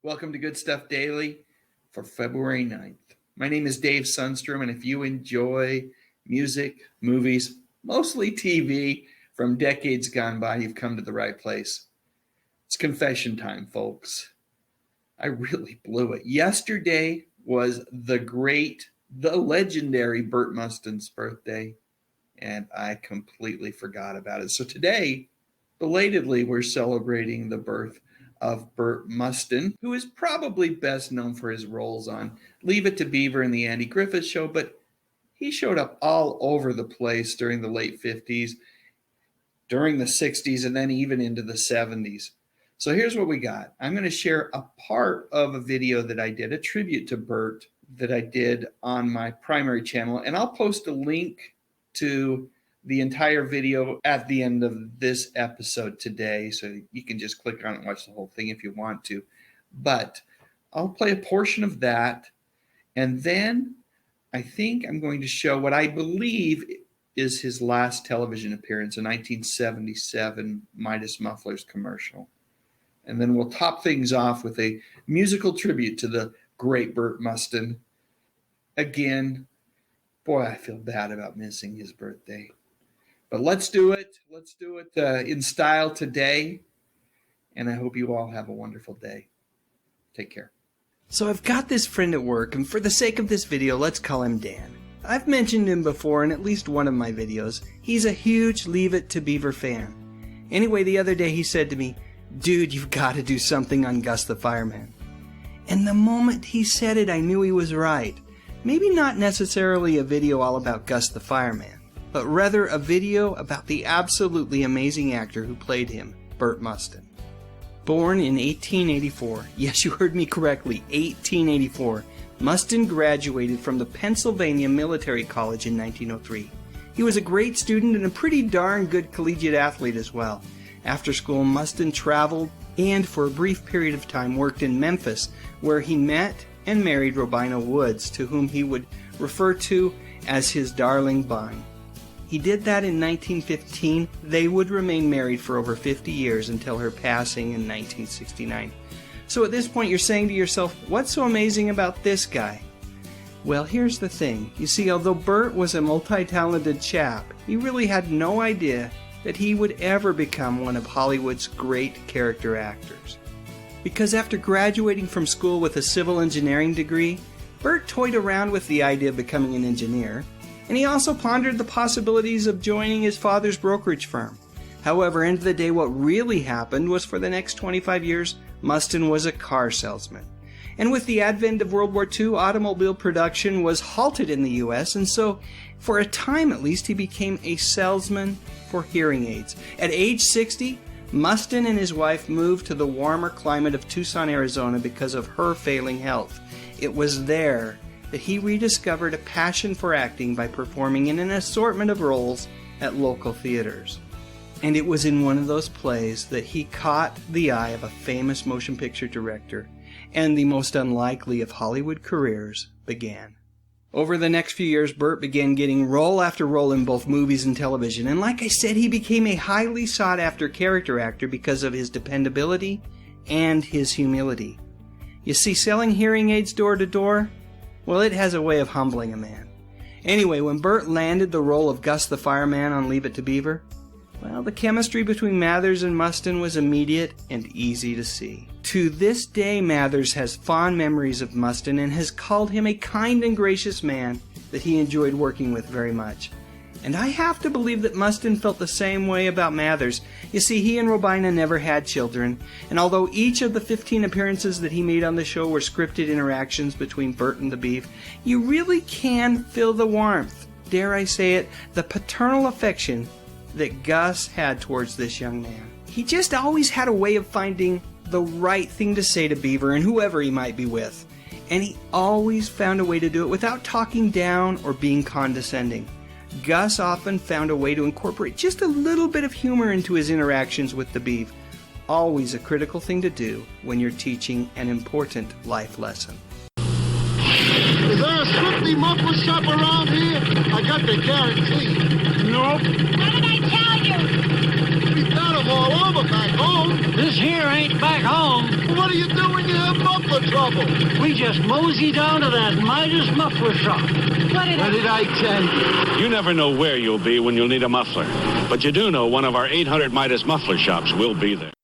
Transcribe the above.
Welcome to Good Stuff Daily for February 9th. My name is Dave Sundstrom, and if you enjoy music, movies, mostly TV from decades gone by, you've come to the right place. It's confession time, folks. I really blew it. Yesterday was the legendary Burt Mustin's birthday, and I completely forgot about it. So today, belatedly, we're celebrating the birth of Burt Mustin, who is probably best known for his roles on Leave It to Beaver and The Andy Griffith Show, but he showed up all over the place during the late 50s, during the 60s, and then even into the 70s. So here's what we got. I'm going to share a part of a video that I did, a tribute to Burt that I did on my primary channel, and I'll post a link to the entire video at the end of this episode today, so you can just click on it and watch the whole thing if you want to. But I'll play a portion of that, and then I think I'm going to show what I believe is his last television appearance, a 1977 Midas Mufflers commercial. And then we'll top things off with a musical tribute to the great Burt Mustin. Again, boy, I feel bad about missing his birthday. But let's do it. Let's do it in style today. And I hope you all have a wonderful day. Take care. So I've got this friend at work, and for the sake of this video, let's call him Dan. I've mentioned him before in at least one of my videos. He's a huge Leave It to Beaver fan. Anyway, the other day he said to me, "Dude, you've got to do something on Gus the Fireman." And the moment he said it, I knew he was right. Maybe not necessarily a video all about Gus the Fireman, but rather a video about the absolutely amazing actor who played him, Burt Mustin. Born in 1884, yes, you heard me correctly, 1884, Mustin graduated from the Pennsylvania Military College in 1903. He was a great student and a pretty darn good collegiate athlete as well. After school, Mustin traveled and for a brief period of time worked in Memphis, where he met and married Robina Woods, to whom he would refer to as his darling Bunny. He did that in 1915. They would remain married for over 50 years until her passing in 1969. So at this point you're saying to yourself, what's so amazing about this guy? Well, here's the thing. You see, although Burt was a multi-talented chap, he really had no idea that he would ever become one of Hollywood's great character actors. Because after graduating from school with a civil engineering degree, Burt toyed around with the idea of becoming an engineer, and he also pondered the possibilities of joining his father's brokerage firm. However, end of the day, what really happened was for the next 25 years, Mustin was a car salesman. And with the advent of World War II, automobile production was halted in the U.S., and so, for a time at least, he became a salesman for hearing aids. At age 60, Mustin and his wife moved to the warmer climate of Tucson, Arizona because of her failing health. It was there that he rediscovered a passion for acting by performing in an assortment of roles at local theaters. And it was in one of those plays that he caught the eye of a famous motion picture director, and the most unlikely of Hollywood careers began. Over the next few years, Burt began getting role after role in both movies and television, and like I said, he became a highly sought-after character actor because of his dependability and his humility. You see, selling hearing aids door to door, well, it has a way of humbling a man. Anyway, when Burt landed the role of Gus the Fireman on Leave It to Beaver, well, the chemistry between Mathers and Mustin was immediate and easy to see. To this day, Mathers has fond memories of Mustin and has called him a kind and gracious man that he enjoyed working with very much. And I have to believe that Mustin felt the same way about Mathers. You see, he and Robina never had children, and although each of the 15 appearances that he made on the show were scripted interactions between Burt and the Beef, you really can feel the warmth, dare I say it, the paternal affection that Gus had towards this young man. He just always had a way of finding the right thing to say to Beaver and whoever he might be with, and he always found a way to do it without talking down or being condescending. Gus often found a way to incorporate just a little bit of humor into his interactions with the Beef, always a critical thing to do when you're teaching an important life lesson. Is there a strictly muffler shop around here? I got the guarantee. Nope. What did I tell you? You got them all over back home. This here ain't back home. What do you do when you have muffler trouble? We just mosey down to that Midas muffler shop. What did I tell you? You never know where you'll be when you'll need a muffler. But you do know one of our 800 Midas muffler shops will be there.